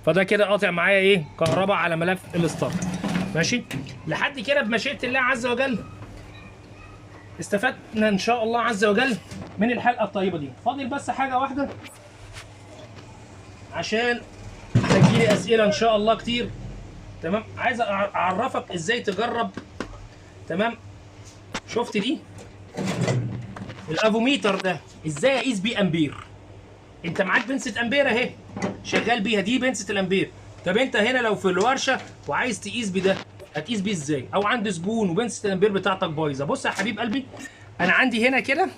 فده كده قاطع معايا ايه؟ كهرباء على ملف الستارت. ماشي؟ لحد كده بمشيئة الله عز وجل استفدنا ان شاء الله عز وجل من الحلقة الطيبة دي. فاضل بس حاجة واحدة عشان هتجيلي اسئلة ان شاء الله كتير. تمام؟ عايز اعرفك ازاي تجرب. تمام؟ شفت دي؟ الافوميتر ده ازاي اقيس بيه امبير؟ انت معاك بنسة امبير اهي شغال بيها، دي بنسة الامبير. طب انت هنا لو في الورشه وعايز تقيس بده، هتقيس بيه ازاي؟ او عند زبون وبنسة الامبير بتاعتك بايظه. بص يا حبيب قلبي، انا عندي هنا كده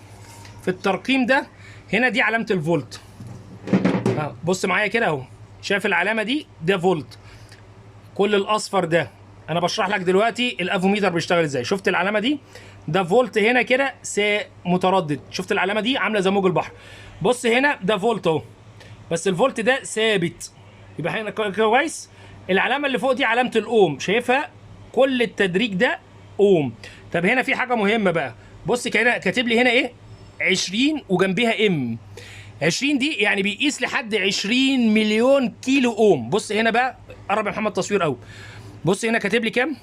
في الترقيم ده، هنا دي علامه الفولت. بص معايا كده اهو، شايف العلامه دي؟ ده فولت. كل الاصفر ده انا بشرح لك دلوقتي الافوميتر بيشتغل ازاي. شفت العلامه دي؟ ده فولت هنا كده متردد. شفت العلامه دي عامله زي موج البحر. بص هنا ده فولت اهو، بس الفولت ده ثابت، يبقى هنا كويس. العلامه اللي فوق دي علامه الاوم، شايفها؟ كل التدريج ده اوم. طب هنا في حاجه مهمه بقى، بص كده كاتب لي هنا ايه؟ 20 وجنبيها ام. 20 دي يعني بيقيس لحد 20 مليون كيلو اوم. بص هنا بقى، قرب يا محمد تصوير قوي. بص هنا كاتب لي كام؟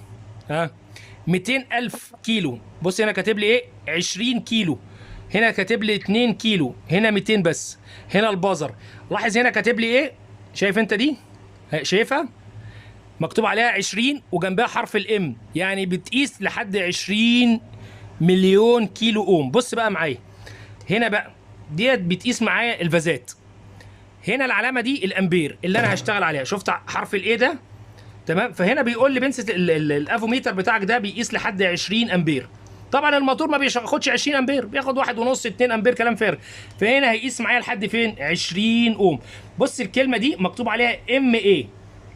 200,000 كيلو. بص هنا كاتب لي ايه؟ 20 كيلو. هنا كاتب لي 2 كيلو، هنا 200 بس. هنا البازر، لاحظ هنا كاتب لي ايه؟ شايف انت دي؟ شايفها؟ مكتوب عليها 20 وجنبها حرف الام، يعني بتقيس لحد 20 مليون كيلو اوم. بص بقى معايا هنا بقى، ديت بتقيس معايا الفازات. هنا العلامه دي الامبير اللي انا هشتغل عليها. شفت حرف الايه ده؟ تمام. فهنا بيقول لي بنسة الافوميتر بتاعك ده بيقيس لحد 20 امبير. طبعا الموتور ما بياخدش 20 امبير، بياخد 1.5 2 امبير، كلام فارغ. فهنا هيقيس معايا لحد فين؟ 20 اوم. بص الكلمه دي مكتوب عليها ام اي.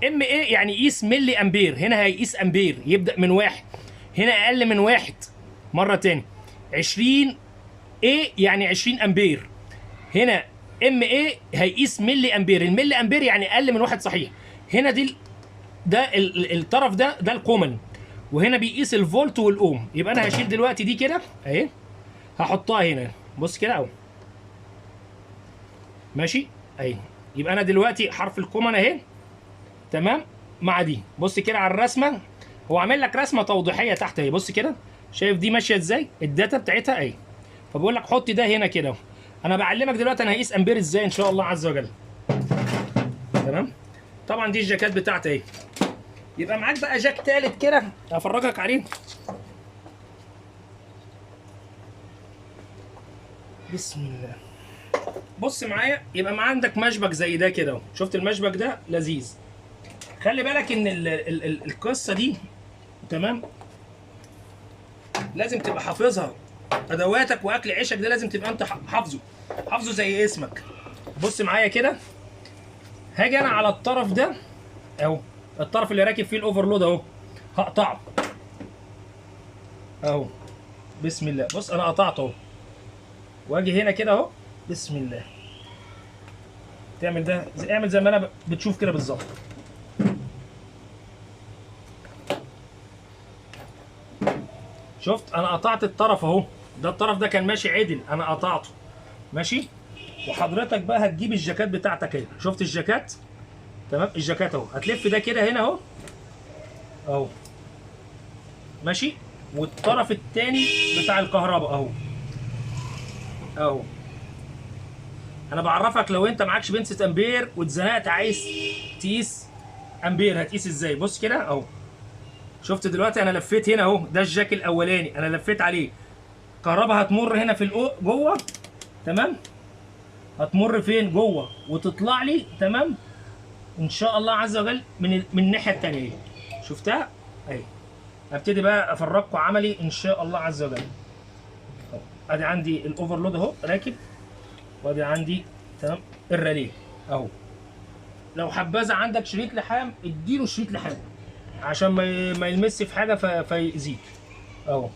ام اي يعني يقيس ملي امبير. هنا هيقيس امبير، يبدا من 1. هنا اقل من 1. مره تاني 20 اي يعني 20 امبير. هنا ام اي هيقيس ملي امبير. الملي امبير يعني اقل من 1 صحيح. هنا دي ده الطرف ده الكومن، وهنا بيقيس الفولت والاوم. يبقى انا هشيل دلوقتي دي كده اهي، هحطها هنا. بص كده اهو، ماشي اهي. يبقى انا دلوقتي حرف الكومن اهي، تمام، مع دي. بص كده على الرسمه، هو عامل لك رسمه توضيحيه تحت اهي. بص كده، شايف دي ماشيه ازاي؟ الداتا بتاعتها اهي. فبقول لك حط ده هنا كده. انا بعلمك دلوقتي انا هقيس امبير ازاي ان شاء الله عز وجل. تمام. طبعا دي الجاكات بتاعتي اهي. يبقى معاك بقى جاك تالت كده هفرجك عليه. بسم الله. بص معايا، يبقى ما عندك مشبك زي ده كده اهو. شفت المشبك ده لذيذ. خلي بالك ان القصه دي، تمام، لازم تبقى حافظها. ادواتك واكل عيشك ده لازم تبقى انت حافظه زي اسمك. بص معايا كده، هاجي انا على الطرف ده اهو، الطرف اللي راكب فيه الاوفرلود اهو، هقطعه اهو. بسم الله. بص انا قطعته اهو، واجي هنا كده اهو. بسم الله. تعمل ده، اعمل زي ما انا بتشوف كده بالظبط. شفت انا قطعت الطرف اهو. ده الطرف ده كان ماشي عدل، انا قطعته ماشي. وحضرتك بقى هتجيب الجاكات بتاعتك اهي. شفت الجاكات؟ تمام، الجاكات اهو. هتلف ده كده هنا اهو اهو، ماشي. والطرف الثاني بتاع الكهرباء اهو اهو. انا بعرفك لو انت معكش بنسة امبير واتزنقت عايز تقيس امبير هتقيس ازاي. بص كده اهو. شفت دلوقتي انا لفيت هنا اهو، ده الجاك الاولاني انا لفيت عليه. كهرباء هتمر هنا في جوه، تمام، هتمر فين؟ جوه، وتطلع لي، تمام، ان شاء الله عز وجل من الناحيه الثانيه اهي. شفتها اهي. هبتدي بقى افرجكم عملي ان شاء الله عز وجل. ادي عندي الاوفرلود اهو راكب، وادي عندي، تمام، الراليه اهو. لو حبذا عندك شريط لحام اديله شريط لحام عشان ما يلمس في حاجه فيأذيك اهو.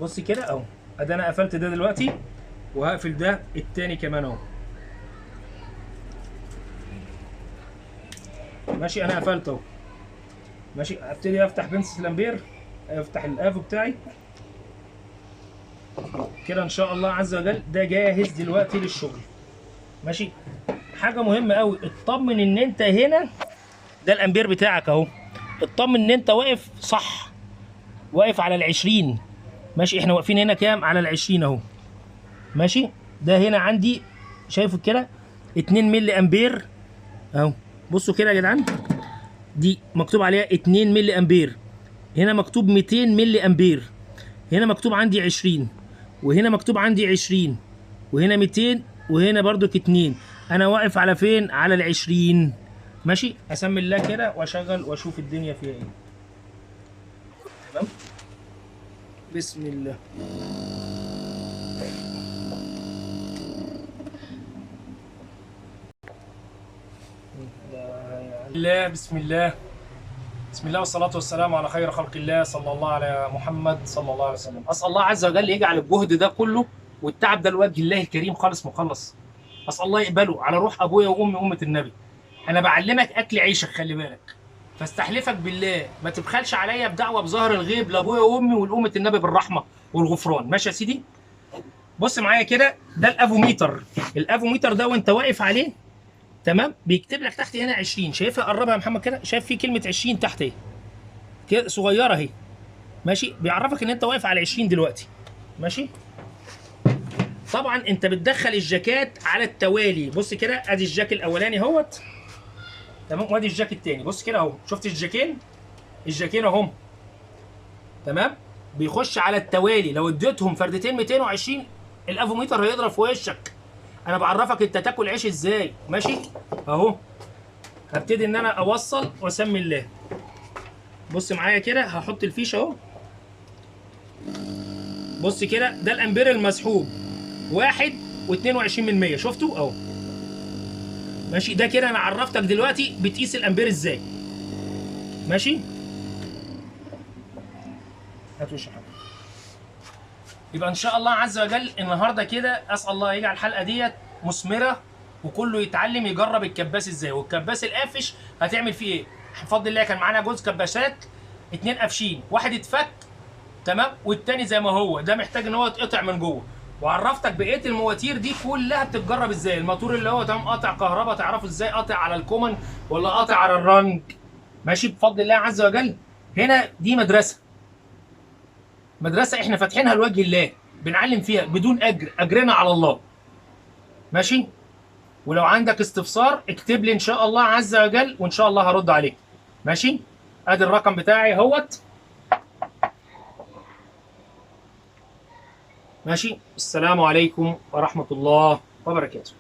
بص كده اهو. ادي انا قفلت ده دلوقتي، وهقفل ده التاني كمان اهو. ماشي، انا قفلت اهو. ماشي. هبتدي افتح بنسة الامبير، افتح الافو بتاعي كده ان شاء الله عز وجل. ده جاهز دلوقتي للشغل. ماشي. حاجه مهمه قوي، اطمن ان انت هنا ده الامبير بتاعك اهو، اطمن ان انت واقف صح، واقف على ال20. ماشي. احنا واقفين هنا كام؟ على ال20 اهو. ماشي. ده هنا عندي شايفه كده 2 ملي امبير اهو. بصوا كده يا جدعان، دي مكتوب عليها 2 ملي امبير، هنا مكتوب 200 ملي امبير، هنا مكتوب عندي 20، وهنا مكتوب عندي 20، وهنا 200، وهنا برضك 2. انا واقف على فين؟ على ال20. ماشي. اسمي الله كده واشغل واشوف الدنيا فيها ايه. تمام. بسم الله. الله. بسم الله. بسم الله والصلاة والسلام على خير خلق الله صلى الله على محمد صلى الله عليه وسلم. أسأل الله عز وجل يجعل الجهد ده كله والتعب ده لوجه الله الكريم خالص مخلص. أسأل الله يقبله على روح أبويا وأمي أمة النبي. أنا بعلمك أكل عيشك، خلي بالك، فاستحلفك بالله ما تبخلش عليا بدعوة بظهر الغيب لأبويا وأمي ولأمة النبي بالرحمة والغفران. ماشي يا سيدي؟ بص معايا كده، ده الأفوميتر. الأفوميتر ده وأنت واقف عليه تمام بيكتب لك تحت هنا 20. شايفها؟ قربها يا محمد كده، شايف في كلمة 20 تحت اهي كده صغيره اهي. ماشي. بيعرفك ان انت واقف على 20 دلوقتي. ماشي. طبعا انت بتدخل الجاكات على التوالي. بص كده، ادي الجاك الاولاني اهوت تمام، وادي الجاك الثاني. بص كده اهو، شفت الجاكين؟ الجاكين اهم. تمام. بيخش على التوالي، لو اديتهم فردتين 220 الافوميتر هيضرب في وشك. انا بعرفك انت تاكل عيش ازاي. ماشي اهو. هبتدي ان انا اوصل واسمي الله. بص معايا كده، هحط الفيشه اهو. بص كده، ده الامبير المسحوب 1.22%. شفتوا اهو. ماشي. ده كده انا عرفتك دلوقتي بتقيس الامبير ازاي. ماشي. هات وش حاجه. يبقى ان شاء الله عز وجل النهارده كده اسال الله يجعل الحلقه ديت مثمره، وكله يتعلم يجرب الكباس ازاي. والكباس القافش هتعمل فيه ايه؟ بفضل الله كان معانا جوز كباسات 2 قافشين، واحد اتفك تمام والتاني زي ما هو. ده محتاج ان هو يتقطع من جوه. وعرفتك بقيه المواتير دي كلها بتتجرب ازاي. الموتور اللي هو تمام قاطع كهرباء تعرفه ازاي قاطع على الكومن ولا قاطع على الرنج. ماشي بفضل الله عز وجل. هنا دي مدرسه، مدرسه احنا فاتحينها لوجه الله، بنعلم فيها بدون اجر، اجرنا على الله. ماشي. ولو عندك استفسار اكتب لي ان شاء الله عز وجل وان شاء الله هرد عليك. ماشي. ادي الرقم بتاعي اهوت. ماشي. السلام عليكم ورحمه الله وبركاته.